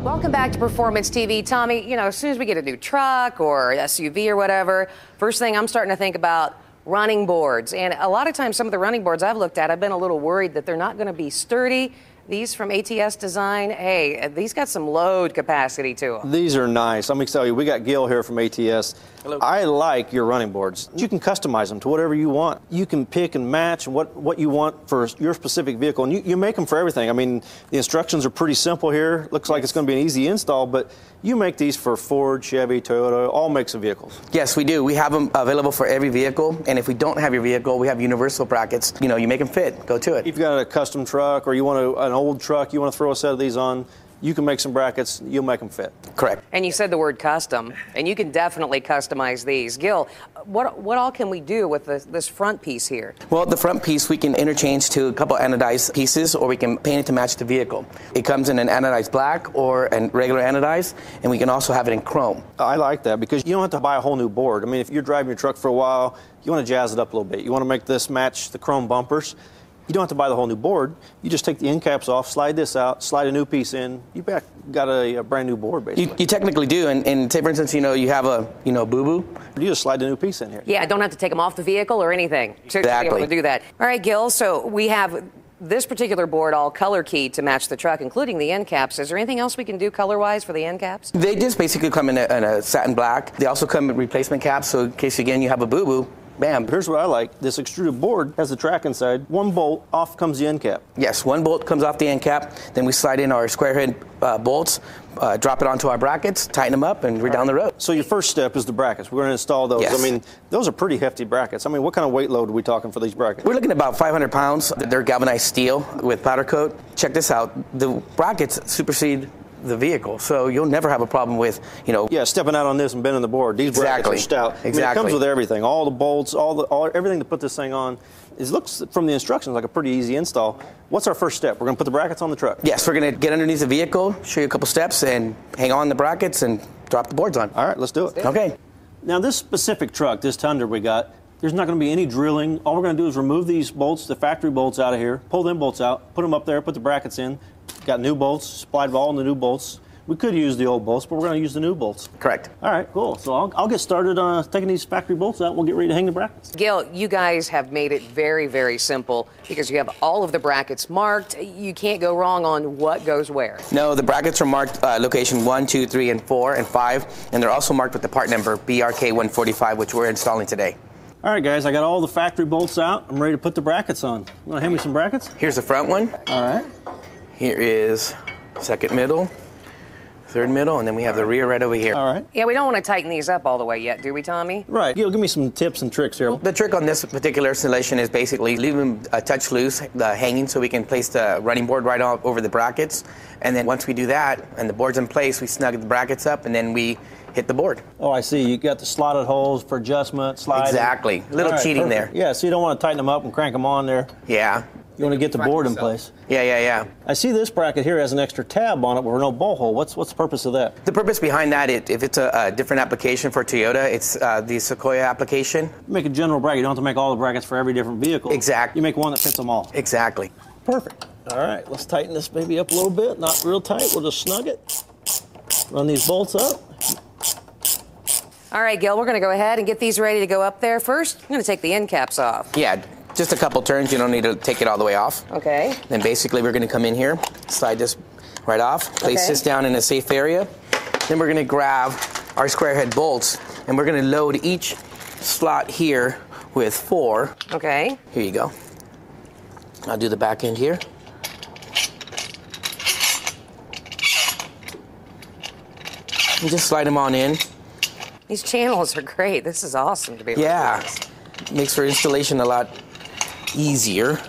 Welcome back to Performance TV. Tommy, you know, as soon as we get a new truck or SUV or whatever, first thing I'm starting to think about running boards. And a lot of times some of the running boards I've looked at, I've been a little worried that they're not going to be sturdy. These from ATS Design, hey, these got some load capacity to them. These are nice. Let me tell you, we got Gil here from ATS. Hello. I like your running boards. You can customize them to whatever you want. You can pick and match what you want for your specific vehicle, and you make them for everything. I mean, the instructions are pretty simple here. Looks like it's going to be an easy install, but you make these for Ford, Chevy, Toyota, all makes of vehicles. Yes, we do. We have them available for every vehicle, and if we don't have your vehicle, we have universal brackets. You know, you make them fit. Go to it. If you've got a custom truck or you want an old truck, you want to throw a set of these on, you can make some brackets, you'll make them fit. Correct. And you said the word custom, and you can definitely customize these. Gil, what all can we do with this front piece here? Well, the front piece we can interchange to a couple anodized pieces, or we can paint it to match the vehicle. It comes in an anodized black or a regular anodized, and we can also have it in chrome. I like that because you don't have to buy a whole new board. I mean, if you're driving your truck for a while, you want to jazz it up a little bit. You want to make this match the chrome bumpers. You don't have to buy the whole new board. You just take the end caps off, slide this out, slide a new piece in. You got a brand new board, basically. You technically do, and say, for instance, you know, you have a boo-boo. You just slide a new piece in here. Yeah, I don't have to take them off the vehicle or anything to be able to do that. All right, Gil, so we have this particular board all color keyed to match the truck, including the end caps. Is there anything else we can do color-wise for the end caps? They just basically come in a satin black. They also come in replacement caps, so in case, again, you have a boo-boo, bam. Here's what I like. This extruded board has the track inside. One bolt, off comes the end cap. Yes, one bolt comes off the end cap. Then we slide in our square head bolts, drop it onto our brackets, tighten them up, and we're down the road. So your first step is the brackets. We're going to install those. Yes. I mean, those are pretty hefty brackets. I mean, what kind of weight load are we talking for these brackets? We're looking at about 500 pounds. They're galvanized steel with powder coat. Check this out. The brackets supersede the vehicle, so you'll never have a problem with, you know. Yeah, stepping out on this and bending the board. These brackets are stout. Exactly. I mean, it comes with everything. All the bolts, everything to put this thing on. It looks from the instructions like a pretty easy install. What's our first step? We're going to put the brackets on the truck. Yes, we're going to get underneath the vehicle, show you a couple steps, and hang on the brackets and drop the boards on. All right, let's do it. Okay. Now, this specific truck, this Tundra we got, there's not going to be any drilling. All we're going to do is remove these bolts, the factory bolts out of here, pull them bolts out, put them up there, put the brackets in. Got new bolts, supplied with all the new bolts. We could use the old bolts, but we're going to use the new bolts. Correct. All right, cool. So I'll get started taking these factory bolts out. We'll get ready to hang the brackets. Gil, you guys have made it very, very simple because you have all of the brackets marked. You can't go wrong on what goes where. No, the brackets are marked location 1, 2, 3, and 4, and 5, and they're also marked with the part number BRK145, which we're installing today. All right, guys, I got all the factory bolts out. I'm ready to put the brackets on. You want to hand me some brackets? Here's the front one. All right. Here is second middle, third middle, and then we have the rear right over here. All right. Yeah, we don't want to tighten these up all the way yet, do we, Tommy? Right. Gil, give me some tips and tricks here. The trick on this particular installation is basically leave them a touch loose, the hanging, so we can place the running board right over the brackets. And then once we do that, and the board's in place, we snug the brackets up, and then we hit the board. Oh, I see. You got the slotted holes for adjustment, sliding. Exactly. A little cheating there. Yeah, so you don't want to tighten them up and crank them on there. Yeah. You want to get the board in place. Yeah. I see this bracket here has an extra tab on it with no bolt hole. What's the purpose of that? The purpose behind that, if it's a different application for Toyota, it's the Sequoia application. Make a general bracket. You don't have to make all the brackets for every different vehicle. Exactly. You make one that fits them all. Exactly. Perfect. All right, let's tighten this baby up a little bit. Not real tight. We'll just snug it. Run these bolts up. All right, Gil, we're going to go ahead and get these ready to go up there. First, I'm going to take the end caps off. Yeah, just a couple turns. You don't need to take it all the way off. Okay. Then basically we're going to come in here, slide this right off, place this down in a safe area. Then we're going to grab our square head bolts, and we're going to load each slot here with 4. Okay. Here you go. I'll do the back end here. And just slide them on in. These channels are great. This is awesome to be able to do this. Makes for installation a lot easier.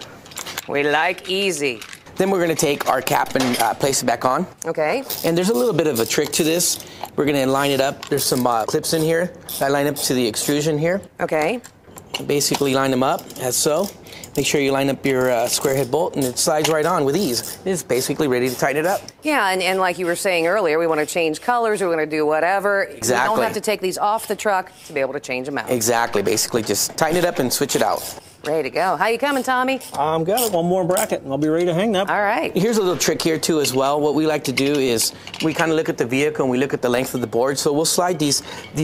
We like easy. Then we're going to take our cap and place it back on. Okay. And there's a little bit of a trick to this. We're going to line it up. There's some clips in here. I line up to the extrusion here. Okay. Basically line them up as so. Make sure you line up your square head bolt, and it slides right on with ease. It's basically ready to tighten it up. Yeah, and like you were saying earlier, we want to change colors, we want to do whatever. Exactly. We don't have to take these off the truck to be able to change them out. Exactly. Basically just tighten it up and switch it out. Ready to go. How you coming, Tommy? I've got one more bracket, and I'll be ready to hang that. All right. Here's a little trick here too as well. What we like to do is we kind of look at the vehicle and we look at the length of the board. So we'll slide these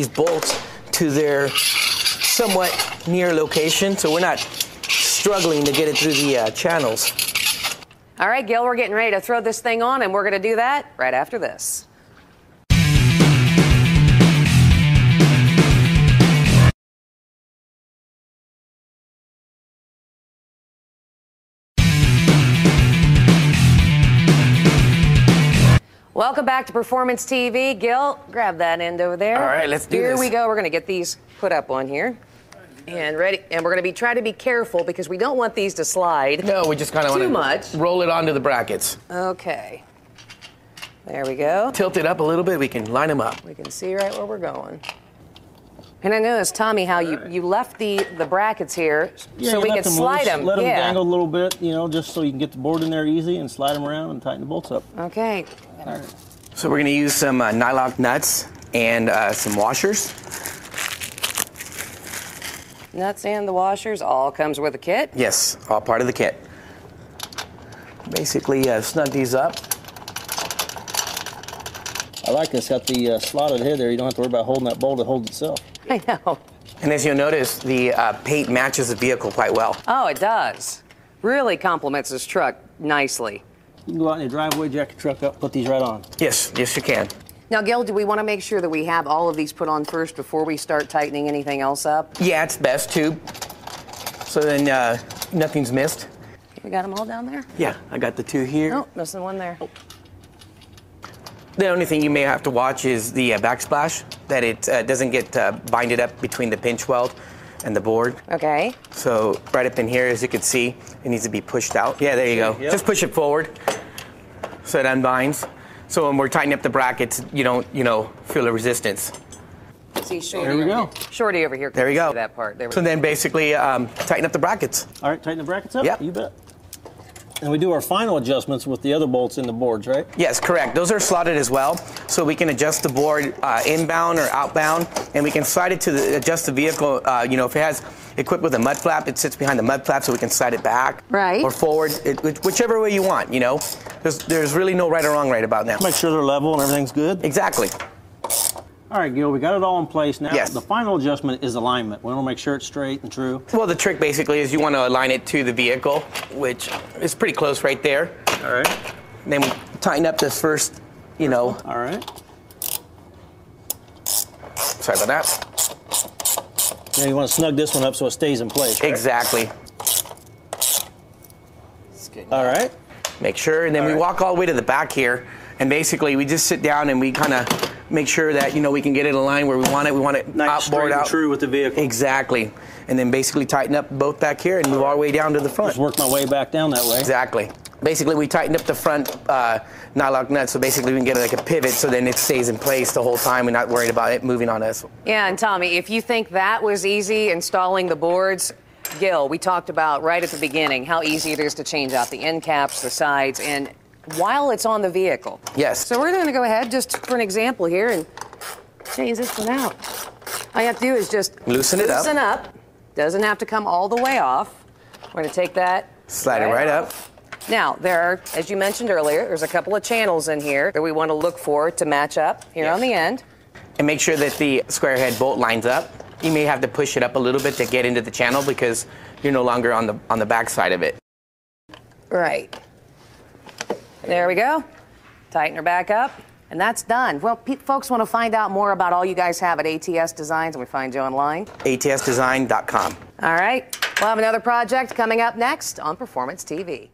bolts to their somewhat near location, so we're not struggling to get it through the channels. All right, Gil, we're getting ready to throw this thing on, and we're going to do that right after this. Welcome back to Performance TV. Gil, grab that end over there. All right, let's do this. Here we go. We're going to get these put up on here. And ready. And we're going to try to be careful because we don't want these to slide. No, we just kind of want to roll it onto the brackets. Okay. There we go. Tilt it up a little bit, we can line them up. We can see right where we're going. And I noticed, Tommy, how you left the brackets here so we could slide them. Let them dangle a little bit, you know, just so you can get the board in there easy and slide them around and tighten the bolts up. Okay. All right. So we're going to use some nylock nuts and some washers. Nuts and the washers all comes with a kit. Yes, all part of the kit. Basically, snug these up. I like this. Got the slotted head there. You don't have to worry about holding that bolt. It holds itself. I know. And as you'll notice, the paint matches the vehicle quite well. Oh, it does. Really complements this truck nicely. You can go out in your driveway, jack your truck up, put these right on. Yes, yes you can. Now, Gil, do we want to make sure that we have all of these put on first before we start tightening anything else up? Yeah, it's best too. So then nothing's missed. We got them all down there? Yeah, I got the two here. Oh, missing one there. Oh. The only thing you may have to watch is the backsplash, that it doesn't get binded up between the pinch weld and the board. Okay. So right up in here, as you can see, it needs to be pushed out. Yeah, there you go. Yep. Just push it forward so it unbinds. So when we're tightening up the brackets, you don't, feel the resistance. See, Shorty. There we go. Shorty over here. There we go. See that part. There we So go. then basically tighten up the brackets. All right, tighten the brackets up? Yep. You bet. And we do our final adjustments with the other bolts in the boards, right? Yes, correct. Those are slotted as well, so we can adjust the board inbound or outbound, and we can slide it to adjust the vehicle. If it has equipped with a mud flap, it sits behind the mud flap, so we can slide it back Right. or forward, whichever way you want. There's really no right or wrong right about now. Make sure they're level and everything's good. Exactly. All right, Gil, we got it all in place now. Yes. The final adjustment is alignment. We want to make sure it's straight and true. Well, the trick basically is you want to align it to the vehicle, which is pretty close right there. All right. And then we tighten up this first, All right. Sorry about that. Now you want to snug this one up so it stays in place, right? Exactly. All right. Make sure, and then we walk all the way to the back here, and basically we just sit down and we kind of make sure that we can get it aligned where we want it. We want it Nice, straight outboard and out. true with the vehicle. Exactly, and then basically tighten up both back here and move all the way down to the front. Just work my way back down that way. Exactly. Basically, we tightened up the front nylock nut, so basically we can get it like a pivot, so then it stays in place the whole time. We're not worried about it moving on us. Yeah, and Tommy, if you think that was easy installing the boards, Gil, we talked about right at the beginning how easy it is to change out the end caps, the sides, and while it's on the vehicle. Yes. So we're going to go ahead, just for an example here, and change this one out. All you have to do is just Loosen it up. Loosen up. Doesn't have to come all the way off. We're going to take that. Slide it right up. Now, there are, as you mentioned earlier, there's a couple of channels in here that we want to look for to match up here on the end. And make sure that the square head bolt lines up. You may have to push it up a little bit to get into the channel because you're no longer on the back side of it. Right. There we go. Tighten her back up. And that's done. Well, folks want to find out more about all you guys have at ATS Designs, and we find you online. ATSdesign.com. All right. We'll have another project coming up next on Performance TV.